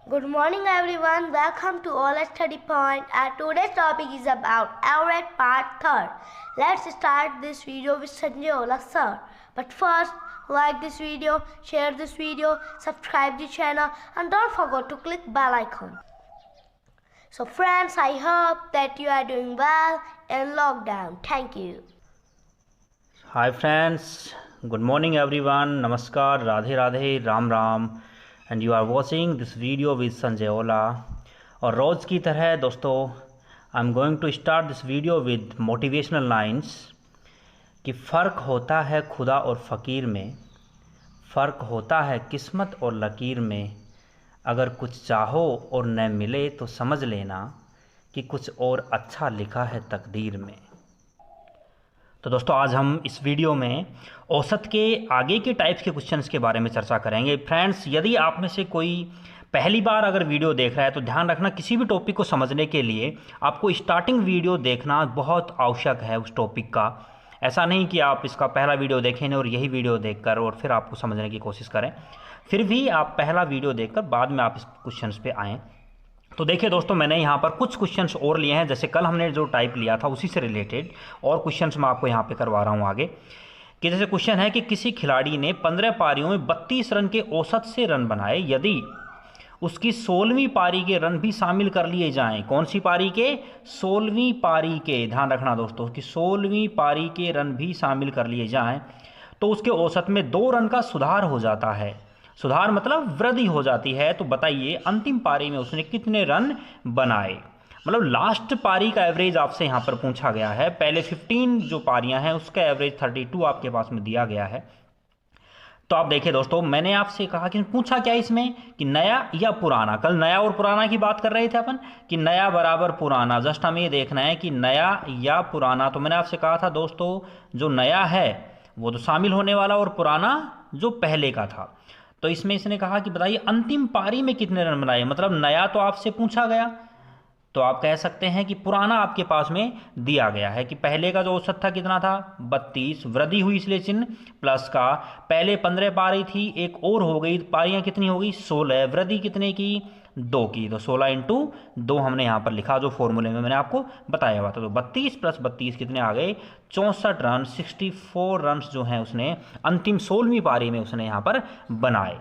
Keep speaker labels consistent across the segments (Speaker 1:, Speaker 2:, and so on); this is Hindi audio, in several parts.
Speaker 1: Good morning everyone, welcome to All Study Point and today's topic is about average part 3rd. Let's start this video with Sanjay Ola sir. But first, like this video, share this video, subscribe the channel and don't forget to click bell icon. So friends, I hope that you are doing well in lockdown. Thank you.
Speaker 2: Hi friends, good morning everyone, Namaskar, Radhe Radhe, Ram Ram and you are watching this video with Sanjay Ola. और रोज़ की तरह दोस्तों I am going to start this video with motivational lines कि फ़र्क होता है खुदा और फ़कीर में, फ़र्क होता है किस्मत और लकीर में। अगर कुछ चाहो और न मिले तो समझ लेना कि कुछ और अच्छा लिखा है तकदीर में। तो दोस्तों आज हम इस वीडियो में औसत के आगे के टाइप्स के क्वेश्चंस के बारे में चर्चा करेंगे। फ्रेंड्स, यदि आप में से कोई पहली बार अगर वीडियो देख रहा है तो ध्यान रखना, किसी भी टॉपिक को समझने के लिए आपको स्टार्टिंग वीडियो देखना बहुत आवश्यक है उस टॉपिक का। ऐसा नहीं कि आप इसका पहला वीडियो देखें और यही वीडियो देखकर और फिर आपको समझने की कोशिश करें। फिर भी आप पहला वीडियो देखकर बाद में आप इस क्वेश्चंस पे आएँ। तो देखिए दोस्तों, मैंने यहाँ पर कुछ क्वेश्चंस और लिए हैं, जैसे कल हमने जो टाइप लिया था उसी से रिलेटेड और क्वेश्चंस मैं आपको यहाँ पे करवा रहा हूँ आगे। कि जैसे क्वेश्चन है कि किसी खिलाड़ी ने 15 पारियों में 32 रन के औसत से रन बनाए, यदि उसकी 16वीं पारी के रन भी शामिल कर लिए जाएं। कौन सी पारी के? 16वीं पारी के। ध्यान रखना दोस्तों कि 16वीं पारी के रन भी शामिल कर लिए जाएं तो उसके औसत में 2 रन का सुधार हो जाता है। सुधार मतलब वृद्धि हो जाती है। तो बताइए अंतिम पारी में उसने कितने रन बनाए। मतलब लास्ट पारी का एवरेज आपसे यहाँ पर पूछा गया है। पहले 15 जो पारियां हैं उसका एवरेज 32 आपके पास में दिया गया है। तो आप देखिए दोस्तों, मैंने आपसे कहा कि पूछा क्या इसमें कि नया या पुराना। कल नया और पुराना की बात कर रहे थे अपन कि नया बराबर पुराना। जस्ट हमें ये देखना है कि नया या पुराना। तो मैंने आपसे कहा था दोस्तों, जो नया है वो तो शामिल होने वाला और पुराना जो पहले का था। तो इसमें इसने कहा कि बताइए अंतिम पारी में कितने रन बनाए। मतलब नया तो आपसे पूछा गया, तो आप कह सकते हैं कि पुराना आपके पास में दिया गया है कि पहले का जो औसत था कितना था 32, वृद्धि हुई इसलिए चिन्ह प्लस का। पहले 15 पारी थी, एक और हो गई, पारियां कितनी हो गई 16, वृद्धि कितने की 2 की। तो 16 इंटू 2 हमने यहाँ पर लिखा जो फॉर्मूले में मैंने आपको बताया हुआ था। तो 32 प्लस 32 कितने आ गए 64 रन। 64 रन जो हैं उसने अंतिम 16वीं पारी में उसने यहाँ पर बनाए।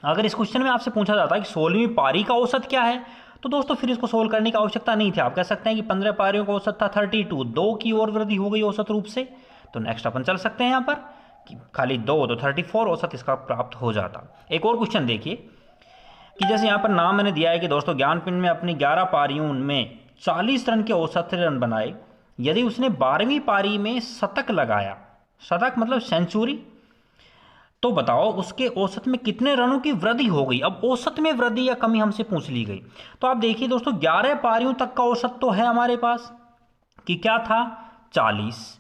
Speaker 2: अगर इस क्वेश्चन में आपसे पूछा जाता है कि 16वीं पारी का औसत क्या है, तो दोस्तों फिर इसको सोल्व करने की आवश्यकता नहीं थी। आप कह सकते हैं कि 15 पारियों का औसत था 32, 2 की ओर वृद्धि हो गई औसत रूप से। तो नेक्स्ट अपन चल सकते हैं यहाँ पर कि खाली 2 तो 34 औसत इसका प्राप्त हो जाता। एक और क्वेश्चन देखिए कि जैसे यहाँ पर नाम मैंने दिया है कि दोस्तों ज्ञानपिंड में अपनी 11 पारियों में 40 रन के औसत से रन बनाए, यदि उसने 12वीं पारी में शतक लगाया, शतक मतलब सेंचुरी, तो बताओ उसके औसत में कितने रनों की वृद्धि हो गई। अब औसत में वृद्धि या कमी हमसे पूछ ली गई। तो आप देखिए दोस्तों 11 पारियों तक का औसत तो है हमारे पास कि क्या था 40।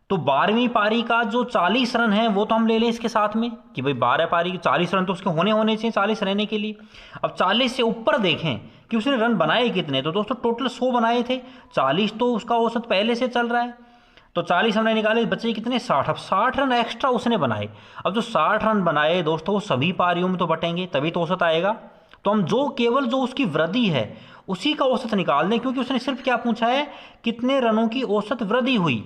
Speaker 2: तो 12वीं पारी का जो 40 रन है वो तो हम ले लें इसके साथ में कि भाई 12 पारी के 40 रन तो उसके होने चाहिए 40 रहने के लिए। अब 40 से ऊपर देखें कि उसने रन बनाए कितने, तो दोस्तों टोटल 100 बनाए थे। 40 तो उसका औसत पहले से चल रहा है, तो 40 हमने निकाले, बचे कितने 60। अब 60 रन एक्स्ट्रा उसने बनाए। अब जो 60 रन बनाए दोस्तों वो सभी पारियों में तो बटेंगे तभी तो औसत आएगा। तो हम केवल जो उसकी वृद्धि है उसी का औसत निकाल दें, क्योंकि उसने सिर्फ क्या पूछा है कितने रनों की औसत वृद्धि हुई।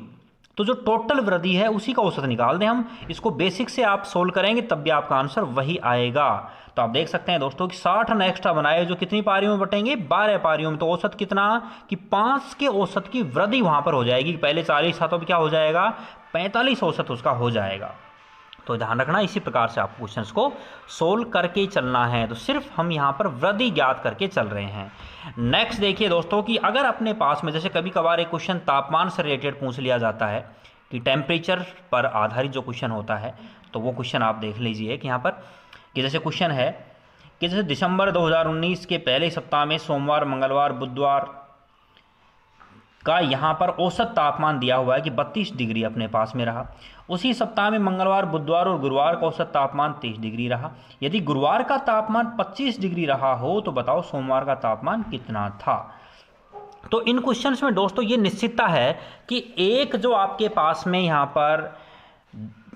Speaker 2: तो जो टोटल वृद्धि है उसी का औसत निकाल दें हम। इसको बेसिक से आप सोल्व करेंगे तब भी आपका आंसर वही आएगा। तो आप देख सकते हैं दोस्तों कि 60 रन एक्स्ट्रा बनाए जो कितनी पारियों में बटेंगे 12 पारियों में। तो औसत कितना कि 5 के औसत की वृद्धि वहां पर हो जाएगी। पहले 40 था तो क्या हो जाएगा 45 औसत उसका हो जाएगा। तो ध्यान रखना इसी प्रकार से आप क्वेश्चंस को सोल्व करके ही चलना है। तो सिर्फ हम यहाँ पर वृद्धि ज्ञात करके चल रहे हैं। नेक्स्ट देखिए दोस्तों कि अगर अपने पास में जैसे कभी कभार एक क्वेश्चन तापमान से रिलेटेड पूछ लिया जाता है कि टेम्परेचर पर आधारित जो क्वेश्चन होता है, तो वो क्वेश्चन आप देख लीजिए कि यहाँ पर कि जैसे क्वेश्चन है कि जैसे दिसंबर 2019 के पहले सप्ताह में सोमवार, मंगलवार, बुधवार का यहाँ पर औसत तापमान दिया हुआ है कि 32 डिग्री अपने पास में रहा। उसी सप्ताह में मंगलवार, बुधवार और गुरुवार का औसत तापमान 23 डिग्री रहा। यदि गुरुवार का तापमान 25 डिग्री रहा हो तो बताओ सोमवार का तापमान कितना था। तो इन क्वेश्चंस में दोस्तों ये निश्चितता है कि एक जो आपके पास में यहाँ पर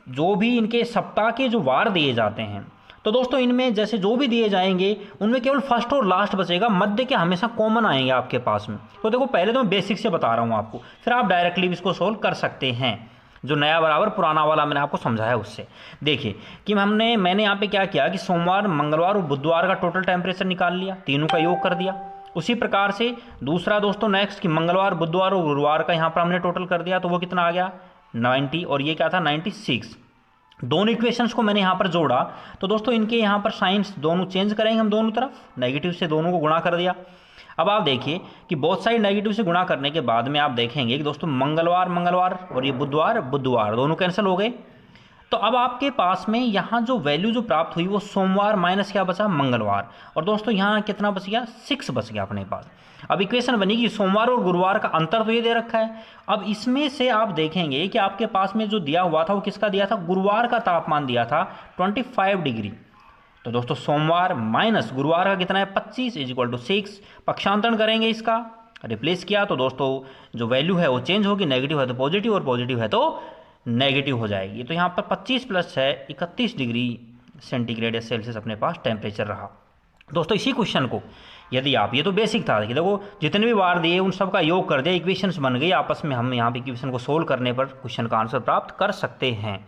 Speaker 2: जो भी इनके सप्ताह के जो वार दिए जाते हैं, तो दोस्तों इनमें जैसे जो भी दिए जाएंगे उनमें केवल फर्स्ट और लास्ट बचेगा, मध्य के हमेशा कॉमन आएंगे आपके पास में। तो देखो पहले तो मैं बेसिक से बता रहा हूँ आपको, फिर आप डायरेक्टली भी इसको सोल्व कर सकते हैं। जो नया बराबर पुराना वाला मैंने आपको समझाया उससे देखिए कि मैंने यहाँ पे क्या किया कि सोमवार, मंगलवार और बुधवार का टोटल टेम्परेचर निकाल लिया, तीनों का योग कर दिया। उसी प्रकार से दूसरा दोस्तों नेक्स्ट कि मंगलवार, बुधवार और गुरुवार का यहाँ पर हमने टोटल कर दिया, तो वो कितना आ गया 90 और ये क्या था 96। दोनों इक्वेशंस को मैंने यहाँ पर जोड़ा, तो दोस्तों इनके यहाँ पर साइंस दोनों चेंज करेंगे हम, दोनों तरफ नेगेटिव से दोनों को गुणा कर दिया। अब आप देखिए कि बहुत सारी नेगेटिव से गुणा करने के बाद में आप देखेंगे कि दोस्तों मंगलवार और ये बुधवार दोनों कैंसिल हो गए। तो अब आपके पास में यहाँ जो वैल्यू जो प्राप्त हुई वो सोमवार माइनस क्या बचा मंगलवार, और दोस्तों यहाँ कितना बच गया 6 बच गया अपने पास। अब इक्वेशन बनेगी सोमवार और गुरुवार का अंतर तो ये दे रखा है। अब इसमें से आप देखेंगे कि आपके पास में जो दिया हुआ था वो किसका दिया था, गुरुवार का तापमान दिया था 25 डिग्री। तो दोस्तों सोमवार माइनस गुरुवार का कितना है 25 = 6। पक्षांतरण करेंगे, इसका रिप्लेस किया तो दोस्तों जो वैल्यू है वो चेंज होगी, नेगेटिव है तो पॉजिटिव और पॉजिटिव है तो नेगेटिव हो जाएगी। तो यहाँ पर 25 + 6 31 डिग्री सेंटीग्रेड या सेल्सियस अपने पास टेम्परेचर रहा। दोस्तों इसी क्वेश्चन को यदि आप, ये तो बेसिक था कि देखो जितने भी बार दिए उन सब का योग कर दिया, इक्वेशंस बन गई आपस में, हम यहाँ पे इक्वेशन को सोल्व करने पर क्वेश्चन का आंसर प्राप्त कर सकते हैं।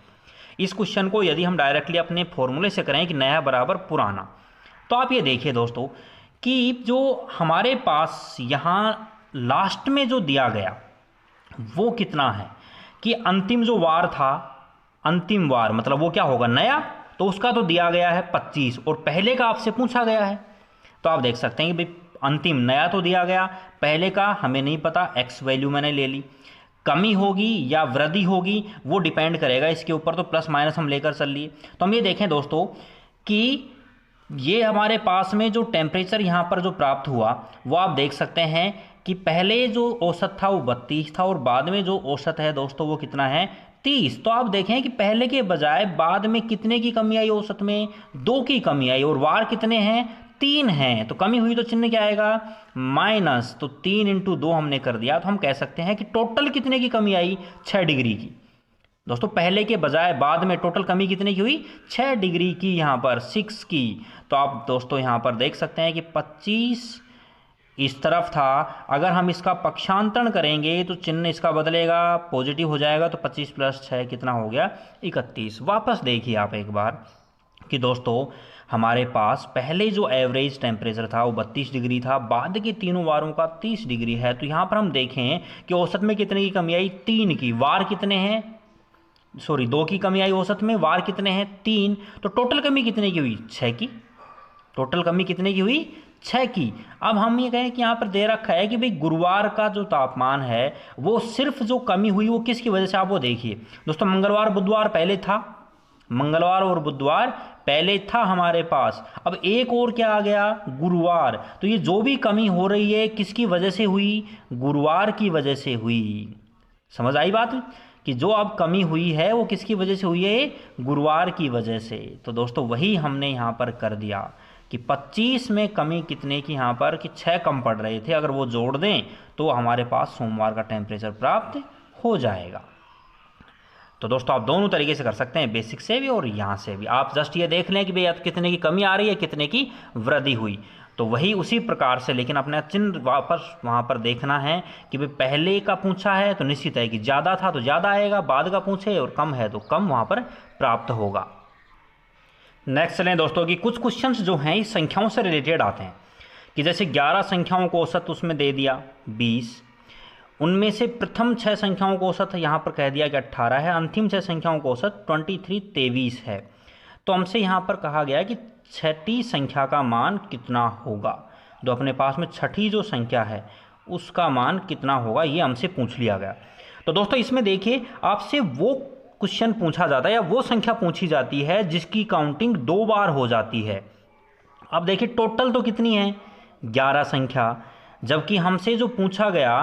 Speaker 2: इस क्वेश्चन को यदि हम डायरेक्टली अपने फॉर्मूले से करें कि नया बराबर पुराना, तो आप ये देखिए दोस्तों कि जो हमारे पास यहाँ लास्ट में जो दिया गया वो कितना है कि अंतिम जो वार था, अंतिम वार मतलब वो क्या होगा नया, तो उसका तो दिया गया है 25 और पहले का आपसे पूछा गया है। तो आप देख सकते हैं कि भाई अंतिम नया तो दिया गया, पहले का हमें नहीं पता, एक्स वैल्यू मैंने ले ली। कमी होगी या वृद्धि होगी वो डिपेंड करेगा इसके ऊपर, तो प्लस माइनस हम लेकर चल लिए। तो हम ये देखें दोस्तों कि ये हमारे पास में जो टेम्परेचर यहाँ पर जो प्राप्त हुआ वो आप देख सकते हैं कि पहले जो औसत था वो 32 था और बाद में जो औसत है दोस्तों वो कितना है 30। तो आप देखें कि पहले के बजाय बाद में कितने की कमी आई, औसत में 2 की कमी आई, और वार कितने हैं 3 हैं, तो कमी हुई तो चिन्ह क्या आएगा माइनस। तो 3 × 2 हमने कर दिया, तो हम कह सकते हैं कि टोटल कितने की कमी आई 6 डिग्री की। दोस्तों पहले के बजाय बाद में टोटल कमी कितने की हुई 6 डिग्री की, यहाँ पर 6 की। तो आप दोस्तों यहाँ पर देख सकते हैं कि 25 इस तरफ था, अगर हम इसका पक्षांतरण करेंगे तो चिन्ह इसका बदलेगा, पॉजिटिव हो जाएगा। तो 25 + 6 कितना हो गया 31। वापस देखिए आप एक बार कि दोस्तों हमारे पास पहले जो एवरेज टेम्परेचर था वो 32 डिग्री था, बाद के तीनों वारों का 30 डिग्री है। तो यहाँ पर हम देखें कि औसत में कितने की कमी आई 3 की, वार कितने हैं 2 की कमी आई औसत में, वार कितने हैं 3। तो टोटल कमी कितने की हुई 6 की, टोटल कमी कितने की हुई 6 की। अब हम ये कहें कि यहाँ पर दे रखा है कि भाई गुरुवार का जो तापमान है वो सिर्फ जो कमी हुई वो किसकी वजह से, आप वो देखिए दोस्तों। मंगलवार बुधवार पहले था, मंगलवार और बुधवार पहले था हमारे पास, अब एक और क्या आ गया गुरुवार। तो ये जो भी कमी हो रही है किसकी वजह से हुई, गुरुवार की वजह से हुई। समझ आई बात कि जो अब कमी हुई है वो किसकी वजह से हुई है, गुरुवार की वजह से। तो दोस्तों वही हमने यहाँ पर कर दिया कि 25 में कमी कितने की, यहाँ पर कि 6 कम पड़ रहे थे, अगर वो जोड़ दें तो हमारे पास सोमवार का टेम्परेचर प्राप्त हो जाएगा। तो दोस्तों आप दोनों तरीके से कर सकते हैं, बेसिक से भी और यहाँ से भी। आप जस्ट ये देख लें कि भाई कितने की कमी आ रही है, कितने की वृद्धि हुई, तो वही उसी प्रकार से, लेकिन अपना चिन्ह वापस वहाँ पर देखना है कि भाई पहले का पूछा है तो निश्चित है कि ज़्यादा था तो ज़्यादा आएगा, बाद का पूछे और कम है तो कम वहाँ पर प्राप्त होगा। नेक्स्ट चलें दोस्तों कि कुछ क्वेश्चंस जो हैं इस संख्याओं से रिलेटेड आते हैं कि जैसे 11 संख्याओं को औसत उसमें दे दिया 20, उनमें से प्रथम 6 संख्याओं को औसत यहाँ पर कह दिया कि 18 है, अंतिम 6 संख्याओं को औसत 23 है। तो हमसे यहाँ पर कहा गया कि छठी संख्या का मान कितना होगा, जो अपने पास में छठी जो संख्या है उसका मान कितना होगा, ये हमसे पूछ लिया गया। तो दोस्तों इसमें देखिए आपसे वो क्वेश्चन पूछा जाता है या वो संख्या पूछी जाती है जिसकी काउंटिंग 2 बार हो जाती है। अब देखिए टोटल तो कितनी है 11 संख्या, जबकि हमसे जो पूछा गया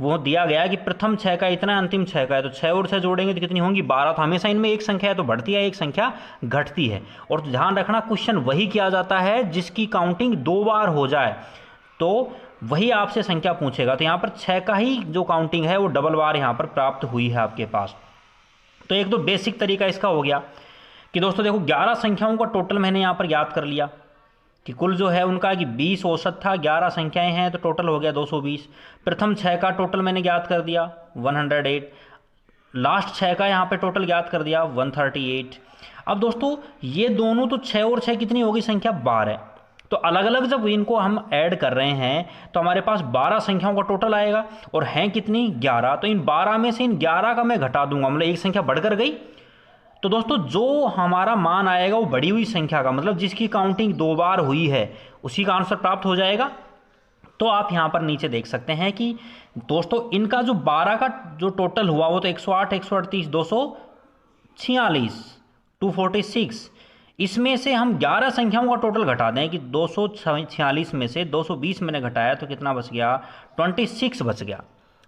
Speaker 2: वो दिया गया कि प्रथम 6 का इतना, अंतिम 6 का है, तो 6 और 6 जोड़ेंगे तो कितनी होंगी 12। तो हमेशा इनमें एक संख्या है तो बढ़ती है, एक संख्या घटती है। और ध्यान रखना क्वेश्चन वही किया जाता है जिसकी काउंटिंग 2 बार हो जाए, तो वही आपसे संख्या पूछेगा। तो यहाँ पर 6 का ही जो काउंटिंग है वो डबल बार यहाँ पर प्राप्त हुई है आपके पास। तो एक तो बेसिक तरीका इसका हो गया कि दोस्तों देखो 11 संख्याओं का टोटल मैंने यहाँ पर याद कर लिया कि कुल जो है उनका कि 20 औसत था, 11 संख्याएं हैं तो टोटल हो गया 220। प्रथम 6 का टोटल मैंने याद कर दिया 108, लास्ट 6 का यहाँ पे टोटल याद कर दिया 138। अब दोस्तों ये दोनों तो 6 और 6 कितनी होगी संख्या 12। तो अलग अलग जब इनको हम ऐड कर रहे हैं तो हमारे पास 12 संख्याओं का टोटल आएगा और हैं कितनी 11। तो इन 12 में से इन 11 का मैं घटा दूंगा, मतलब एक संख्या बढ़कर गई। तो दोस्तों जो हमारा मान आएगा वो बढ़ी हुई संख्या का, मतलब जिसकी काउंटिंग 2 बार हुई है उसी का आंसर प्राप्त हो जाएगा। तो आप यहाँ पर नीचे देख सकते हैं कि दोस्तों इनका जो 12 का जो टोटल हुआ वो तो 108, 138, 246, 246। इसमें से हम 11 संख्याओं का टोटल घटा दें कि 246 में से 220 मैंने घटाया तो कितना बच गया, 26 बच गया।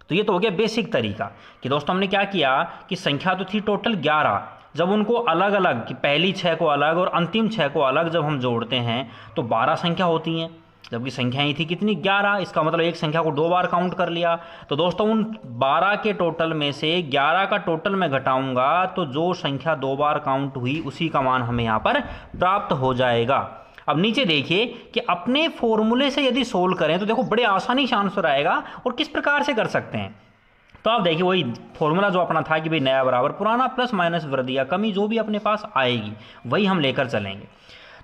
Speaker 2: तो ये तो हो गया बेसिक तरीका कि दोस्तों हमने क्या किया कि संख्या तो थी टोटल 11, जब उनको अलग अलग कि पहली 6 को अलग और अंतिम 6 को अलग जब हम जोड़ते हैं तो 12 संख्या होती हैं, जबकि संख्याएं थी कितनी 11। इसका मतलब एक संख्या को 2 बार काउंट कर लिया। तो दोस्तों उन 12 के टोटल में से 11 का टोटल मैं घटाऊंगा तो जो संख्या 2 बार काउंट हुई उसी का मान हमें यहाँ पर प्राप्त हो जाएगा। अब नीचे देखिए कि अपने फॉर्मूले से यदि सोल्व करें तो देखो बड़े आसानी से आंसर आएगा और किस प्रकार से कर सकते हैं। तो आप देखिए वही फॉर्मूला जो अपना था कि भाई नया बराबर पुराना प्लस माइनस वृद्धि या कमी जो भी अपने पास आएगी वही हम लेकर चलेंगे।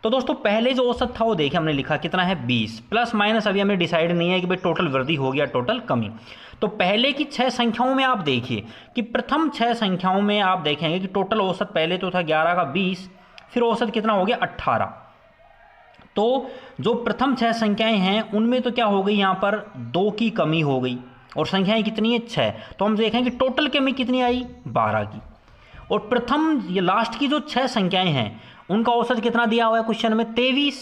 Speaker 2: तो दोस्तों पहले जो औसत था वो देखिए हमने लिखा कितना है 20, प्लस माइनस अभी हमें डिसाइड नहीं है कि भाई टोटल वृद्धि हो गया टोटल कमी। तो पहले की 6 संख्याओं में आप देखिए कि प्रथम 6 संख्याओं में आप देखेंगे कि टोटल औसत पहले तो था 11 का 20, फिर औसत कितना हो गया 18। तो जो प्रथम 6 संख्याएं हैं उनमें तो क्या हो गई यहाँ पर 2 की कमी हो गई और संख्याएं कितनी है 6। तो हम देखें कि टोटल कमी कितनी आई 12 की। और प्रथम ये लास्ट की जो 6 संख्याएं हैं उनका औसत कितना दिया हुआ है क्वेश्चन में 23।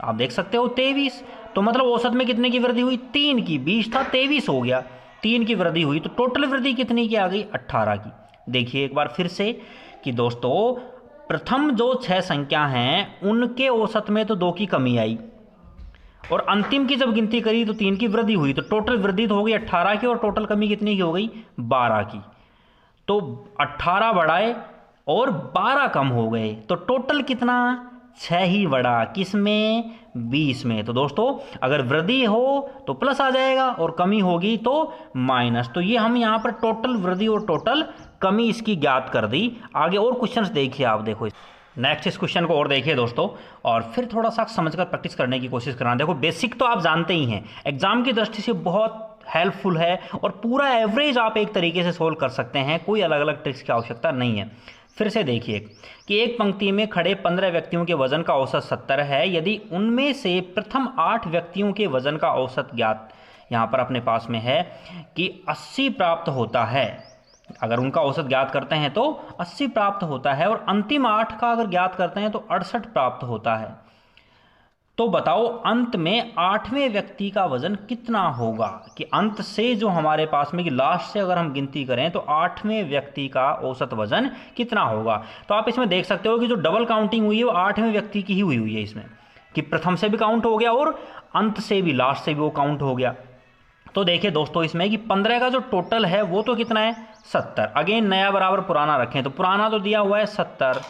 Speaker 2: आप देख सकते हो 23। तो मतलब औसत में कितने की वृद्धि हुई 3 की, 20 था 23 हो गया, 3 की वृद्धि हुई। तो टोटल वृद्धि कितनी की आ गई 18 की। देखिए एक बार फिर से कि दोस्तों प्रथम जो 6 संख्या हैं उनके औसत में तो 2 की कमी आई और अंतिम की जब गिनती करी तो 3 की वृद्धि हुई। तो टोटल वृद्धि तो हो गई 18 की और टोटल कमी कितनी की हो गई 12 की। तो 18 बढ़ाए और 12 कम हो गए तो टोटल कितना 6 ही बढ़ा, किस में 20 में। तो दोस्तों अगर वृद्धि हो तो प्लस आ जाएगा और कमी होगी तो माइनस। तो ये हम यहाँ पर टोटल वृद्धि और टोटल कमी इसकी ज्ञात कर दी। आगे और क्वेश्चंस देखिए आप, देखो नेक्स्ट इस क्वेश्चन को और देखिए दोस्तों और फिर थोड़ा सा समझकर प्रैक्टिस करने की कोशिश करना। देखो बेसिक तो आप जानते ही हैं, एग्जाम की दृष्टि से बहुत हेल्पफुल है और पूरा एवरेज आप एक तरीके से सोल्व कर सकते हैं, कोई अलग अलग ट्रिक्स की आवश्यकता नहीं है। फिर से देखिए कि एक पंक्ति में खड़े 15 व्यक्तियों के वजन का औसत 70 है, यदि उनमें से प्रथम 8 व्यक्तियों के वजन का औसत ज्ञात यहाँ पर अपने पास में है कि 80 प्राप्त होता है। अगर उनका औसत ज्ञात करते हैं तो 80 प्राप्त होता है और अंतिम 8 का अगर ज्ञात करते हैं तो 68 प्राप्त होता है। तो बताओ अंत में 8वें व्यक्ति का वजन कितना होगा। कि अंत से जो हमारे पास में कि लास्ट से अगर हम गिनती करें तो 8वें व्यक्ति का औसत वजन कितना होगा। तो आप इसमें देख सकते हो कि जो डबल काउंटिंग हुई है वो 8वें व्यक्ति की ही हुई है इसमें, कि प्रथम से भी काउंट हो गया और अंत से भी लास्ट से भी वो काउंट हो गया। तो देखिए दोस्तों इसमें कि 15 का जो टोटल है वो तो कितना है 70। अगेन नया बराबर पुराना रखें तो पुराना तो दिया हुआ है 70,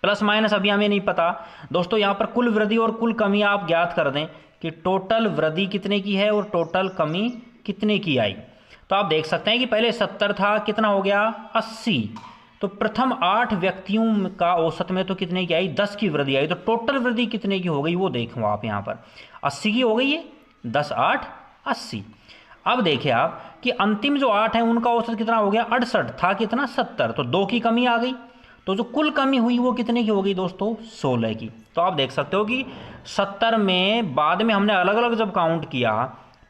Speaker 2: प्लस माइनस अभी हमें नहीं पता। दोस्तों यहाँ पर कुल वृद्धि और कुल कमी आप ज्ञात कर दें कि टोटल वृद्धि कितने की है और टोटल कमी कितने की आई। तो आप देख सकते हैं कि पहले 70 था, कितना हो गया 80। तो प्रथम 8 व्यक्तियों का औसत में तो कितने की आई 10 की वृद्धि आई। तो टोटल वृद्धि कितने की हो गई वो देखो आप, यहाँ पर 80 की हो गई है, 10 8 80। अब देखिए आप कि अंतिम जो 8 है उनका औसत कितना हो गया 68 था, कितना 70। तो 2 की कमी आ गई। तो जो कुल कमी हुई वो कितने की हो गई दोस्तों 16 की। तो आप देख सकते हो कि 70 में बाद में हमने अलग अलग जब काउंट किया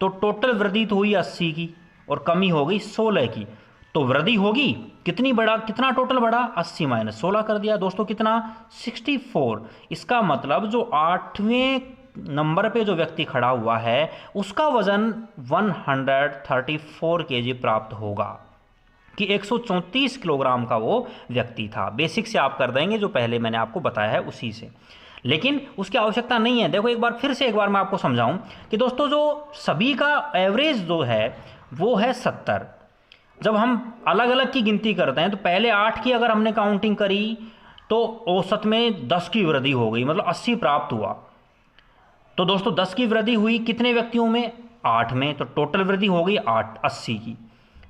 Speaker 2: तो टोटल वृद्धि तो हुई 80 की और कमी हो गई 16 की। तो वृद्धि होगी कितनी बढ़ा, कितना टोटल बढ़ा 80 माइनस 16 कर दिया दोस्तों, कितना 64। इसका मतलब जो 8वें नंबर पे जो व्यक्ति खड़ा हुआ है उसका वजन 134 kg प्राप्त होगा, कि 134 किलोग्राम का वो व्यक्ति था। बेसिक से आप कर देंगे जो पहले मैंने आपको बताया है उसी से, लेकिन उसकी आवश्यकता नहीं है। देखो एक बार फिर से एक बार मैं आपको समझाऊं कि दोस्तों जो सभी का एवरेज जो है वो है 70। जब हम अलग अलग की गिनती करते हैं तो पहले 8 की अगर हमने काउंटिंग करी तो औसत में 10 की वृद्धि हो गई, मतलब 80 प्राप्त हुआ। तो दोस्तों 10 की वृद्धि हुई कितने व्यक्तियों में? 8 में, तो टोटल वृद्धि हो गई 80 की।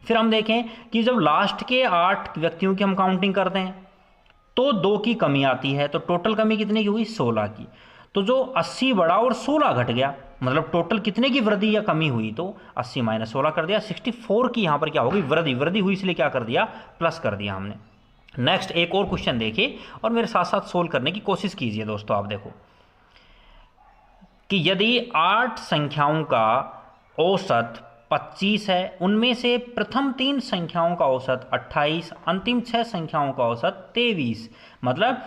Speaker 2: फिर हम देखें कि जब लास्ट के 8 व्यक्तियों की हम काउंटिंग करते हैं तो 2 की कमी आती है, तो टोटल कमी कितने की हुई? 16 की। तो जो 80 बढ़ा और 16 घट गया, मतलब टोटल कितने की वृद्धि या कमी हुई? तो 80 माइनस 16 कर दिया, 64 की यहाँ पर क्या हो गई? वृद्धि हुई, इसलिए क्या कर दिया? प्लस कर दिया हमने। नेक्स्ट एक और क्वेश्चन देखिए और मेरे साथ साथ सोल्व करने की कोशिश कीजिए दोस्तों। आप देखो कि यदि 8 संख्याओं का औसत 25 है, उनमें से प्रथम 3 संख्याओं का औसत 28, अंतिम 6 संख्याओं का औसत 23, मतलब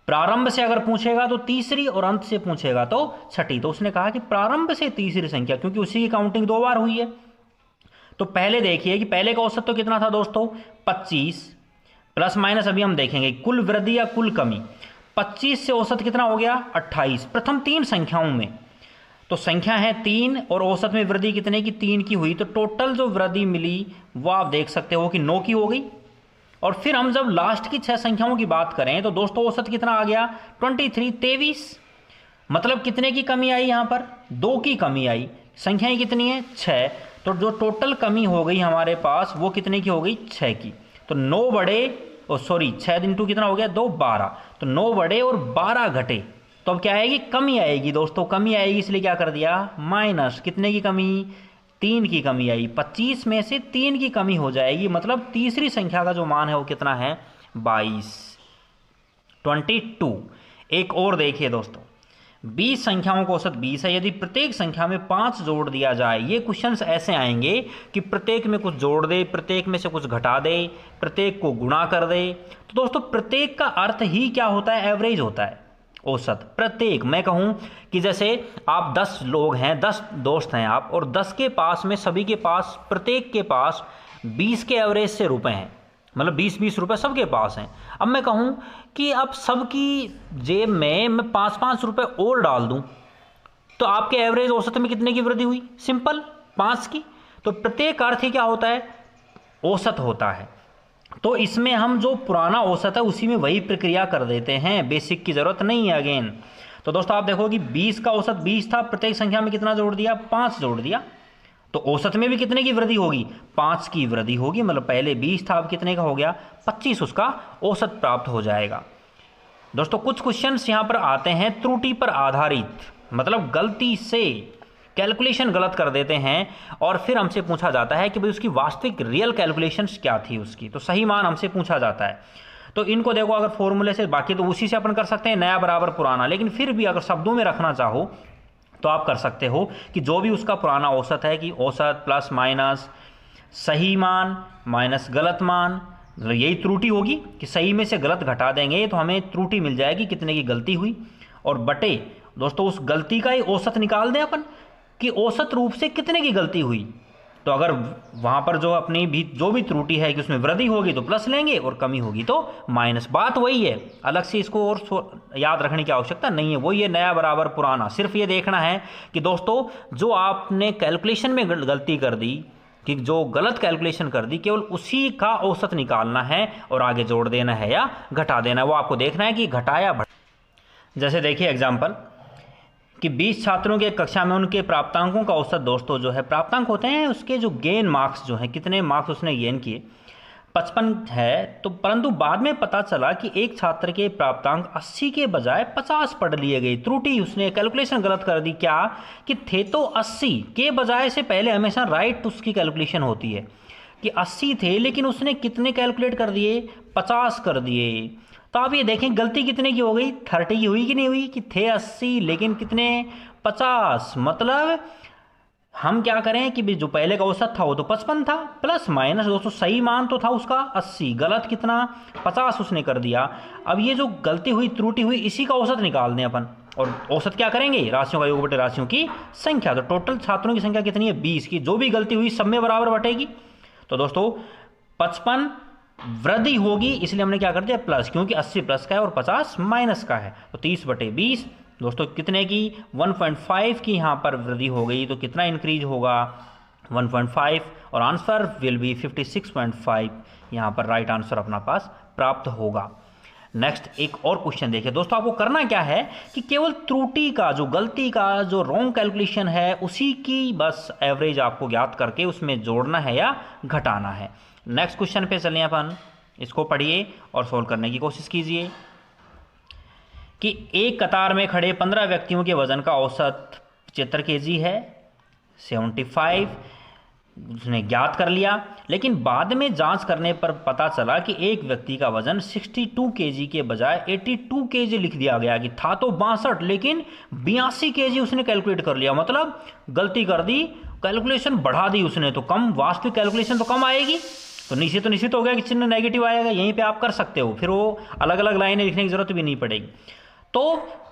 Speaker 2: प्रारंभ से अगर पूछेगा तो तीसरी और अंत से पूछेगा तो छठी। तो उसने कहा कि प्रारंभ से तीसरी संख्या, क्योंकि उसी की काउंटिंग 2 बार हुई है। तो पहले देखिए कि पहले का औसत तो कितना था दोस्तों? 25, प्लस माइनस अभी हम देखेंगे कुल वृद्धि या कुल कमी। 25 से औसत कितना हो गया? 28, प्रथम 3 संख्याओं में। तो संख्या है 3 और औसत में वृद्धि कितने की? 3 की हुई। तो टोटल जो वृद्धि मिली वो आप देख सकते हो कि 9 की हो गई। और फिर हम जब लास्ट की 6 संख्याओं की बात करें तो दोस्तों औसत कितना आ गया? 23, मतलब कितने की कमी आई? यहाँ पर 2 की कमी आई। संख्याएं कितनी है? 6। तो जो टोटल कमी हो गई हमारे पास वो कितने की हो गई? 6 की। तो 9 बढ़े, 6 दिन 2 कितना हो गया? 2, 12। तो 9 बढ़े और 12 घटे, तो अब क्या आएगी? कमी आएगी दोस्तों, कमी आएगी, इसलिए क्या कर दिया? माइनस। कितने की कमी? 3 की कमी आई। 25 में से 3 की कमी हो जाएगी, मतलब तीसरी संख्या का जो मान है वो कितना है? 22। एक और देखिए दोस्तों, 20 संख्याओं का औसत 20 है। यदि प्रत्येक संख्या में 5 जोड़ दिया जाए, ये क्वेश्चंस ऐसे आएंगे कि प्रत्येक में कुछ जोड़ दे, प्रत्येक में से कुछ घटा दे, प्रत्येक को गुणा कर दे। तो दोस्तों प्रत्येक का अर्थ ही क्या होता है? एवरेज होता है, औसत। प्रत्येक, मैं कहूं कि जैसे आप 10 लोग हैं, 10 दोस्त हैं आप, और 10 के पास में सभी के पास, प्रत्येक के पास 20 के एवरेज से रुपए हैं, मतलब 20-20 रुपए सबके पास हैं। अब मैं कहूं कि अब सबकी जेब में मैं 5-5 रुपए और डाल दूं, तो आपके एवरेज औसत में कितने की वृद्धि हुई? सिंपल, 5 की। तो प्रत्येक अर्थ ही क्या होता है? औसत होता है। तो इसमें हम जो पुराना औसत है उसी में वही प्रक्रिया कर देते हैं, बेसिक की जरूरत नहीं है अगेन। तो दोस्तों आप देखो कि 20 का औसत 20 था, प्रत्येक संख्या में कितना जोड़ दिया? 5 जोड़ दिया। तो औसत में भी कितने की वृद्धि होगी? 5 की वृद्धि होगी, मतलब पहले 20 था, अब कितने का हो गया? 25 उसका औसत प्राप्त हो जाएगा। दोस्तों कुछ क्वेश्चंस यहाँ पर आते हैं त्रुटि पर आधारित, मतलब गलती से कैलकुलेशन गलत कर देते हैं और फिर हमसे पूछा जाता है कि भाई उसकी वास्तविक रियल कैलकुलेशंस क्या थी उसकी, तो सही मान हमसे पूछा जाता है। तो इनको देखो, अगर फॉर्मूले से, बाकी तो उसी से अपन कर सकते हैं, नया बराबर पुराना, लेकिन फिर भी अगर शब्दों में रखना चाहो तो आप कर सकते हो कि जो भी उसका पुराना औसत है कि औसत प्लस माइनस सही मान माइनस गलत मान, तो यही त्रुटि होगी कि सही में से गलत घटा देंगे तो हमें त्रुटि मिल जाएगी कितने की गलती हुई, और बटे दोस्तों उस गलती का ही औसत निकाल दें अपन कि औसत रूप से कितने की गलती हुई। तो अगर वहाँ पर जो अपनी भी जो भी त्रुटि है कि उसमें वृद्धि होगी तो प्लस लेंगे और कमी होगी तो माइनस। बात वही है, अलग से इसको और याद रखने की आवश्यकता नहीं है, वही है नया बराबर पुराना। सिर्फ ये देखना है कि दोस्तों जो आपने कैलकुलेशन में गलती कर दी, कि जो गलत कैलकुलेशन कर दी, केवल उसी का औसत निकालना है और आगे जोड़ देना है या घटा देना है, वो आपको देखना है कि घटाया बढ़ा। जैसे देखिए एग्जाम्पल कि 20 छात्रों के कक्षा में उनके प्राप्तांकों का औसत दोस्तों जो है, प्राप्तांक होते हैं उसके जो गेन मार्क्स जो हैं, कितने मार्क्स उसने गेन किए, 55 है। तो परंतु बाद में पता चला कि एक छात्र के प्राप्तांक 80 के बजाय 50 पढ़ लिए गए। त्रुटि, उसने कैलकुलेशन गलत कर दी। क्या कि थे तो 80 के बजाय से पहले हमेशा राइट उसकी कैलकुलेशन होती है कि 80 थे, लेकिन उसने कितने कैलकुलेट कर दिए? 50 कर दिए। तो आप ये देखें गलती कितने की हो गई? 30 की हुई कि नहीं हुई? कि थे 80 लेकिन कितने? 50। मतलब हम क्या करें कि जो पहले का औसत था वो तो 55 था, प्लस माइनस दोस्तों सही मान तो था उसका 80, गलत कितना? 50 उसने कर दिया। अब ये जो गलती हुई, त्रुटि हुई, इसी का औसत निकाल दें अपन, और औसत क्या करेंगे? राशियों का योग बटे राशियों की संख्या। तो टोटल छात्रों की संख्या कितनी है? 20 की। जो भी गलती हुई सब में बराबर बटेगी। तो दोस्तों 55 वृद्धि होगी, इसलिए हमने क्या कर दिया? प्लस, क्योंकि 80 प्लस का है और 50 माइनस का है। तो 30 बटे 20 दोस्तों कितने की? 1.5 की यहाँ पर वृद्धि हो गई। तो कितना इंक्रीज होगा? 1.5, और आंसर विल बी 56.5। यहाँ पर राइट आंसर अपना पास प्राप्त होगा। नेक्स्ट एक और क्वेश्चन देखिए दोस्तों, आपको करना क्या है कि केवल त्रुटि का जो गलती का जो रॉन्ग कैलकुलेशन है उसी की बस एवरेज आपको ज्ञात करके उसमें जोड़ना है या घटाना है। नेक्स्ट क्वेश्चन पे चलिए अपन, इसको पढ़िए और सोल्व करने की कोशिश कीजिए कि एक कतार में खड़े 15 व्यक्तियों के वजन का औसत 75 kg है, 75 उसने ज्ञात कर लिया, लेकिन बाद में जांच करने पर पता चला कि एक व्यक्ति का वजन 62 kg के बजाय 82 kg लिख दिया गया, कि था तो 62 लेकिन 82 kg उसने कैलकुलेट कर लिया, मतलब गलती कर दी, कैलकुलेशन बढ़ा दी उसने, तो कम वास्तविक कैलकुलेशन तो कम आएगी, तो निश्चित हो गया कि चिन्ह नेगेटिव आएगा। यहीं पे आप कर सकते हो, फिर वो अलग अलग लाइनें लिखने की जरूरत भी नहीं पड़ेगी। तो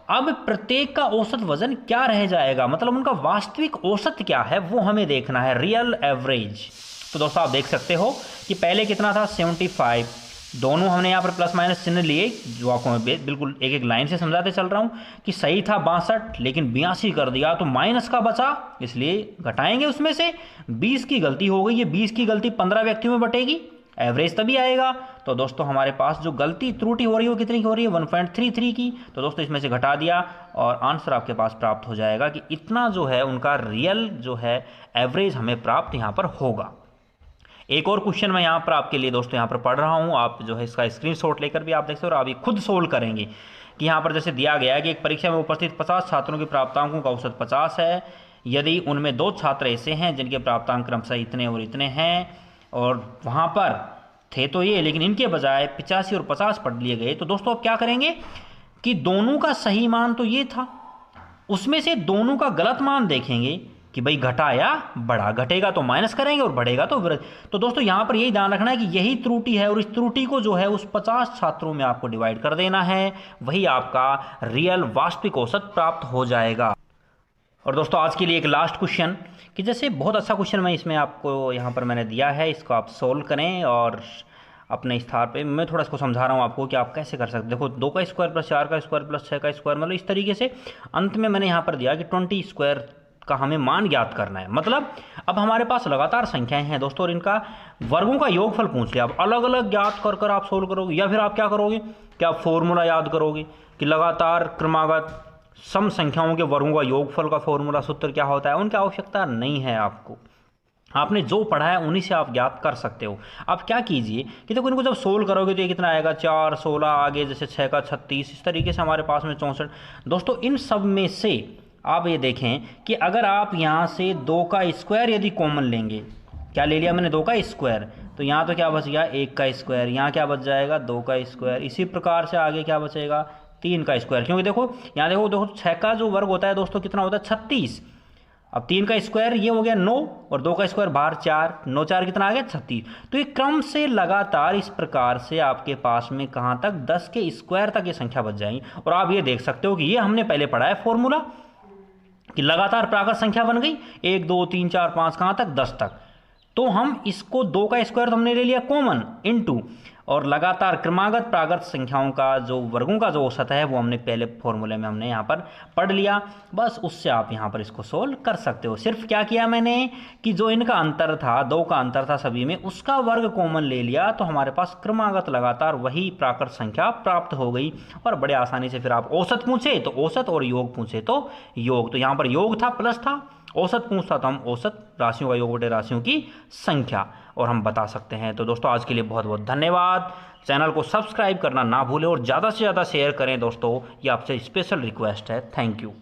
Speaker 2: अब प्रत्येक का औसत वजन क्या रह जाएगा, मतलब उनका वास्तविक औसत क्या है वो हमें देखना है, रियल एवरेज। तो दोस्तों आप देख सकते हो कि पहले कितना था 75, दोनों हमने यहाँ पर प्लस माइनस चिन्ह लिए, जो आपको मैं बिल्कुल एक एक लाइन से समझाते चल रहा हूँ कि सही था 62 लेकिन 82 कर दिया, तो माइनस का बचा, इसलिए घटाएंगे उसमें से। 20 की गलती हो गई, ये 20 की गलती 15 व्यक्तियों में बटेगी, एवरेज तभी आएगा। तो दोस्तों हमारे पास जो गलती त्रुटि हो रही है वो कितनी की हो रही है, 1.33 की। तो दोस्तों इसमें से घटा दिया और आंसर आपके पास प्राप्त हो जाएगा कि इतना जो है उनका रियल जो है एवरेज हमें प्राप्त यहाँ पर होगा। एक और क्वेश्चन मैं यहाँ पर आपके लिए दोस्तों यहाँ पर पढ़ रहा हूँ, आप जो है इसका स्क्रीनशॉट लेकर भी आप देख सकते हो और आप ये खुद सोल्व करेंगे कि यहाँ पर जैसे दिया गया है कि एक परीक्षा में उपस्थित 50 छात्रों के प्राप्तांकों का औसत 50 है, यदि उनमें 2 छात्र ऐसे हैं जिनके प्राप्तांक क्रमशः इतने और इतने हैं, और वहाँ पर थे तो ये लेकिन इनके बजाय 85 और 50 पढ़ लिए गए, तो दोस्तों आप क्या करेंगे कि दोनों का सही मान तो ये था, उसमें से दोनों का गलत मान देखेंगे कि भाई घटा या बढ़ा, घटेगा तो माइनस करेंगे और बढ़ेगा तो विरोध। तो दोस्तों यहाँ पर यही ध्यान रखना है कि यही त्रुटि है और इस त्रुटि को जो है उस 50 छात्रों में आपको डिवाइड कर देना है, वही आपका रियल वास्तविक औसत प्राप्त हो जाएगा। और दोस्तों आज के लिए एक लास्ट क्वेश्चन, कि जैसे बहुत अच्छा क्वेश्चन मैं इसमें आपको यहाँ पर मैंने दिया है, इसको आप सोल्व करें और अपने स्थान पे मैं थोड़ा इसको समझा रहा हूँ आपको कि आप कैसे कर सकते। देखो 2 का स्क्वायर प्लस 4 का स्क्वायर प्लस 6 का स्क्वायर, मतलब इस तरीके से अंत में मैंने यहाँ पर दिया कि 20 स्क्वायर का हमें मान ज्ञात करना है। मतलब अब हमारे पास लगातार संख्याएं हैं दोस्तों और इनका वर्गों का योगफल पूछ लिया, अब अलग अलग ज्ञात कर कर आप सोल्व करोगे, या फिर आप क्या करोगे कि आप फॉर्मूला याद करोगे कि लगातार क्रमागत सम संख्याओं के वर्गों का योगफल का फॉर्मूला सूत्र क्या होता है, उनकी आवश्यकता नहीं है आपको, आपने जो पढ़ा है उन्हीं से आप ज्ञात कर सकते हो। आप क्या कीजिए कि देखो इनको जब सोल्व करोगे तो ये कितना आएगा 4, 16, आगे जैसे 6 का 36, इस तरीके से हमारे पास में 64। दोस्तों इन सब में से आप ये देखें कि अगर आप यहाँ से 2 का स्क्वायर यदि कॉमन लेंगे, क्या ले लिया मैंने 2 का स्क्वायर, तो यहाँ तो क्या बच गया 1 का स्क्वायर, यहाँ क्या बच जाएगा 2 का स्क्वायर, इसी प्रकार से आगे क्या बचेगा 3 का स्क्वायर, क्योंकि देखो यहाँ देखो 6 का जो वर्ग होता है दोस्तों कितना होता है 36, अब 3 का स्क्वायर ये हो गया 9 और 2 का स्क्वायर बाहर 4, 9 4 कितना आ गया 36। तो ये क्रम से लगातार इस प्रकार से आपके पास में कहाँ तक 10 के स्क्वायर तक ये संख्या बच जाएंगी। और आप ये देख सकते हो कि ये हमने पहले पढ़ा है फॉर्मूला कि लगातार प्राकृत संख्या बन गई 1 2 3 4 5 कहाँ तक 10 तक, तो हम इसको 2 का स्क्वायर तो हमने ले लिया कॉमन इनटू, और लगातार क्रमागत प्राकृत संख्याओं का जो वर्गों का जो औसत है वो हमने पहले फॉर्मूले में हमने यहाँ पर पढ़ लिया, बस उससे आप यहाँ पर इसको सोल्व कर सकते हो। सिर्फ क्या किया मैंने कि जो इनका अंतर था 2 का अंतर था सभी में, उसका वर्ग कॉमन ले लिया, तो हमारे पास क्रमागत लगातार वही प्राकृत संख्या प्राप्त हो गई। और बड़े आसानी से फिर आप औसत पूछे तो औसत और योग पूछे तो योग, तो यहाँ पर योग था प्लस था, औसत पूछता तो हम औसत राशियों का योग बटे राशियों की संख्या और हम बता सकते हैं। तो दोस्तों आज के लिए बहुत बहुत धन्यवाद, चैनल को सब्सक्राइब करना ना भूलें और ज़्यादा से ज़्यादा शेयर करें दोस्तों, ये आपसे स्पेशल रिक्वेस्ट है। Thank you.